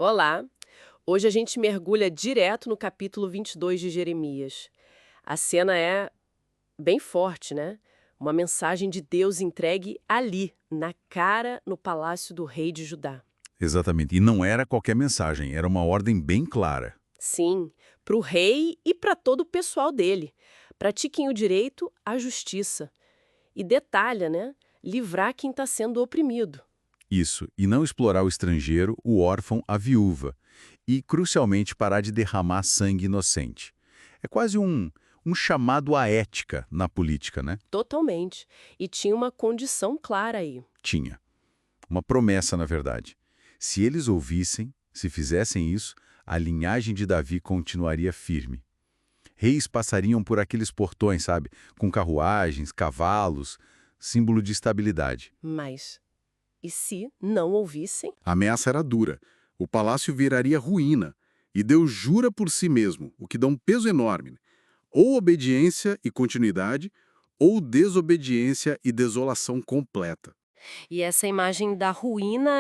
Olá! Hoje a gente mergulha direto no capítulo 22 de Jeremias. A cena é bem forte, né? Uma mensagem de Deus entregue ali, na cara, no palácio do rei de Judá. Exatamente. E não era qualquer mensagem, era uma ordem bem clara. Sim, para o rei e para todo o pessoal dele. Pratiquem o direito à justiça. E detalha, né? Livrar quem está sendo oprimido. Isso, e não explorar o estrangeiro, o órfão, a viúva. E, crucialmente, parar de derramar sangue inocente. É quase um chamado à ética na política, né? Totalmente. E tinha uma condição clara aí. Tinha. Uma promessa, na verdade. Se eles ouvissem, se fizessem isso, a linhagem de Davi continuaria firme. Reis passariam por aqueles portões, sabe? Com carruagens, cavalos, símbolo de estabilidade. Mas, e se não ouvissem? A ameaça era dura. O palácio viraria ruína. E Deus jura por si mesmo, o que dá um peso enorme. Ou obediência e continuidade, ou desobediência e desolação completa. E essa imagem da ruína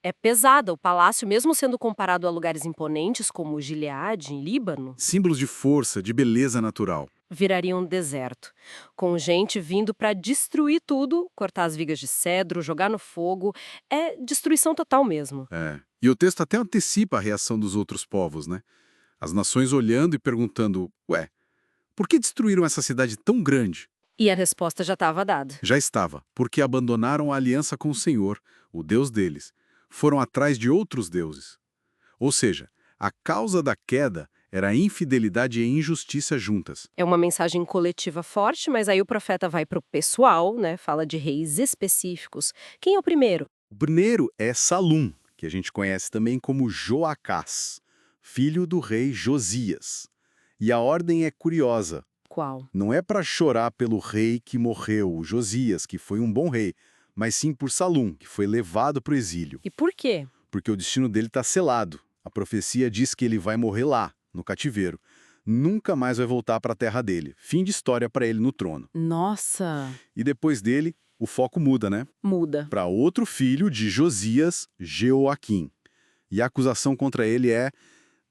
é pesada. O palácio, mesmo sendo comparado a lugares imponentes como Gileade, em Líbano, Símbolos de força, de beleza natural. viraria um deserto, com gente vindo para destruir tudo, cortar as vigas de cedro, jogar no fogo. É destruição total mesmo. E o texto até antecipa a reação dos outros povos, né? As nações olhando e perguntando, ué, por que destruíram essa cidade tão grande? E a resposta já estava dada. Já estava, porque abandonaram a aliança com o Senhor, o Deus deles. Foram atrás de outros deuses. Ou seja, a causa da queda era a infidelidade e injustiça juntas. É uma mensagem coletiva forte, mas aí o profeta vai para o pessoal, né? Fala de reis específicos. Quem é o primeiro? O primeiro é Salum, que a gente conhece também como Joacás, filho do rei Josias. E a ordem é curiosa. Qual? Não é para chorar pelo rei que morreu, o Josias, que foi um bom rei, mas sim por Salum, que foi levado para o exílio, E por quê? porque o destino dele está selado. A profecia diz que ele vai morrer lá, no cativeiro. Nunca mais vai voltar para a terra dele. Fim de história para ele no trono. Nossa, E depois dele, o foco muda, né? muda. Para outro filho de Josias, Jeoaquim. E a acusação contra ele é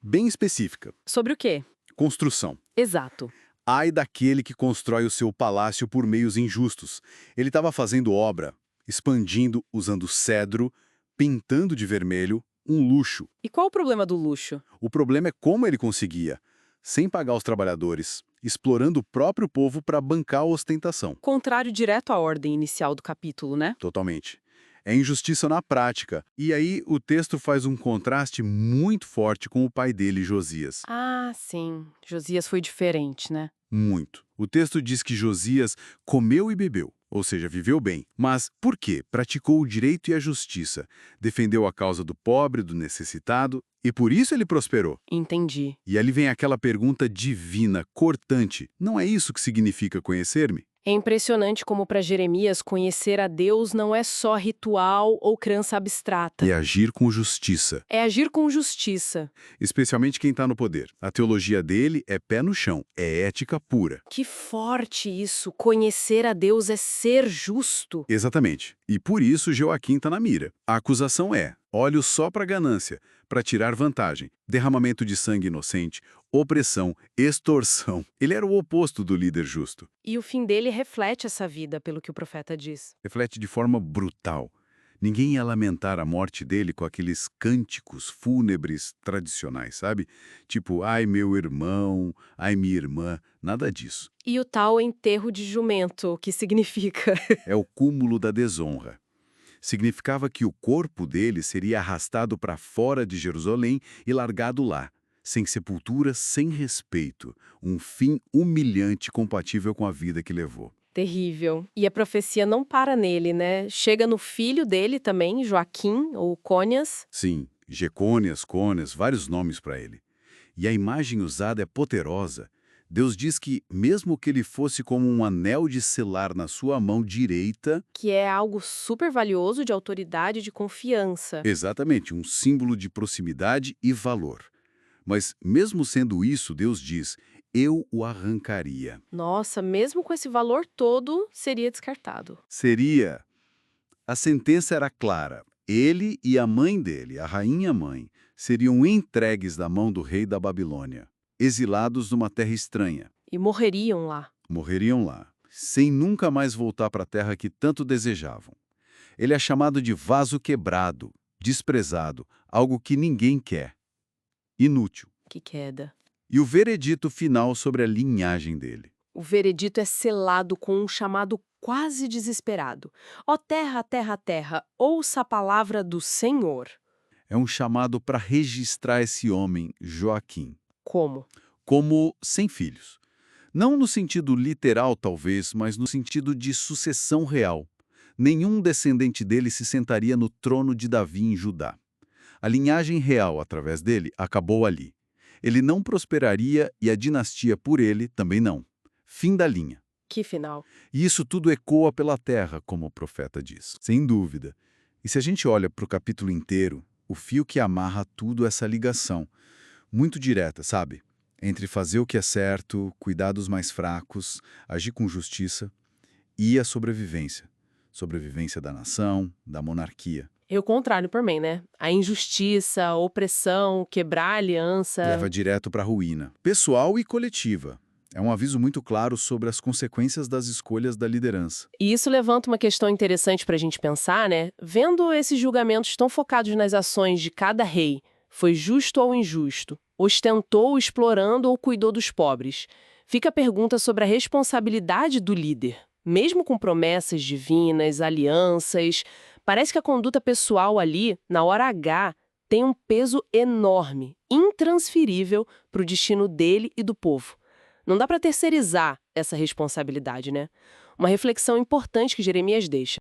bem específica. Sobre o quê? Construção. Exato. Ai daquele que constrói o seu palácio por meios injustos. Ele estava fazendo obra, expandindo, usando cedro, pintando de vermelho, um luxo. E qual o problema do luxo? O problema é como ele conseguia, sem pagar os trabalhadores, explorando o próprio povo para bancar a ostentação. Contrário direto à ordem inicial do capítulo, né? Totalmente. É injustiça na prática. E aí o texto faz um contraste muito forte com o pai dele, Josias. Ah, sim. Josias foi diferente, né? Muito. O texto diz que Josias comeu e bebeu, ou seja, viveu bem. Mas por quê? Praticou o direito e a justiça, defendeu a causa do pobre, do necessitado, e por isso ele prosperou. Entendi. E ali vem aquela pergunta divina, cortante. Não é isso que significa conhecer-me? É impressionante como para Jeremias conhecer a Deus não é só ritual ou crença abstrata. É agir com justiça, É agir com justiça. especialmente quem está no poder. A teologia dele é pé no chão, é ética pura. Que forte isso! Conhecer a Deus é ser justo. Exatamente. E por isso Joaquim está na mira. A acusação é: olho só para a ganância, para tirar vantagem, derramamento de sangue inocente, opressão, extorsão. Ele era o oposto do líder justo. E o fim dele reflete essa vida, pelo que o profeta diz. Reflete de forma brutal. Ninguém ia lamentar a morte dele com aqueles cânticos fúnebres tradicionais, sabe? Tipo, ai meu irmão, ai minha irmã, nada disso. E o tal enterro de jumento, o que significa? É o cúmulo da desonra. Significava que o corpo dele seria arrastado para fora de Jerusalém e largado lá, sem sepultura, sem respeito, um fim humilhante compatível com a vida que levou. Terrível. E a profecia não para nele, né? Chega no filho dele também, Joaquim, ou Cônias. Sim, Jecônias, Cônias, vários nomes para ele. E a imagem usada é poderosa. Deus diz que, mesmo que ele fosse como um anel de selar na sua mão direita, Que é algo super valioso de autoridade e de confiança. exatamente, um símbolo de proximidade e valor. Mas, mesmo sendo isso, Deus diz, eu o arrancaria. Nossa, mesmo com esse valor todo, seria descartado. Seria. A sentença era clara. Ele e a mãe dele, a rainha-mãe, seriam entregues da mão do rei da Babilônia, exilados numa terra estranha. E morreriam lá. Morreriam lá, sem nunca mais voltar para a terra que tanto desejavam. Ele é chamado de vaso quebrado, desprezado, algo que ninguém quer. Inútil. Que queda. E o veredito final sobre a linhagem dele. O veredito é selado com um chamado quase desesperado. Ó terra, terra, terra, ouça a palavra do Senhor. É um chamado para registrar esse homem, Joaquim, Como? como sem filhos. Não no sentido literal, talvez, mas no sentido de sucessão real. Nenhum descendente dele se sentaria no trono de Davi em Judá. A linhagem real, através dele, acabou ali. Ele não prosperaria e a dinastia por ele também não. Fim da linha. Que final. E isso tudo ecoa pela terra, como o profeta diz. Sem dúvida. E se a gente olha para o capítulo inteiro, o fio que amarra tudo é essa ligação, muito direta, sabe? Entre fazer o que é certo, cuidar dos mais fracos, agir com justiça e a sobrevivência. Sobrevivência da nação, da monarquia. E o contrário também, né? A injustiça, a opressão, quebrar a aliança. Leva direto para a ruína, pessoal e coletiva. É um aviso muito claro sobre as consequências das escolhas da liderança. E isso levanta uma questão interessante para a gente pensar, né? Vendo esses julgamentos tão focados nas ações de cada rei, foi justo ou injusto? Ostentou explorando ou cuidou dos pobres? Fica a pergunta sobre a responsabilidade do líder. Mesmo com promessas divinas, alianças, parece que a conduta pessoal ali, na hora H, tem um peso enorme, intransferível para o destino dele e do povo. Não dá para terceirizar essa responsabilidade, né? Uma reflexão importante que Jeremias deixa.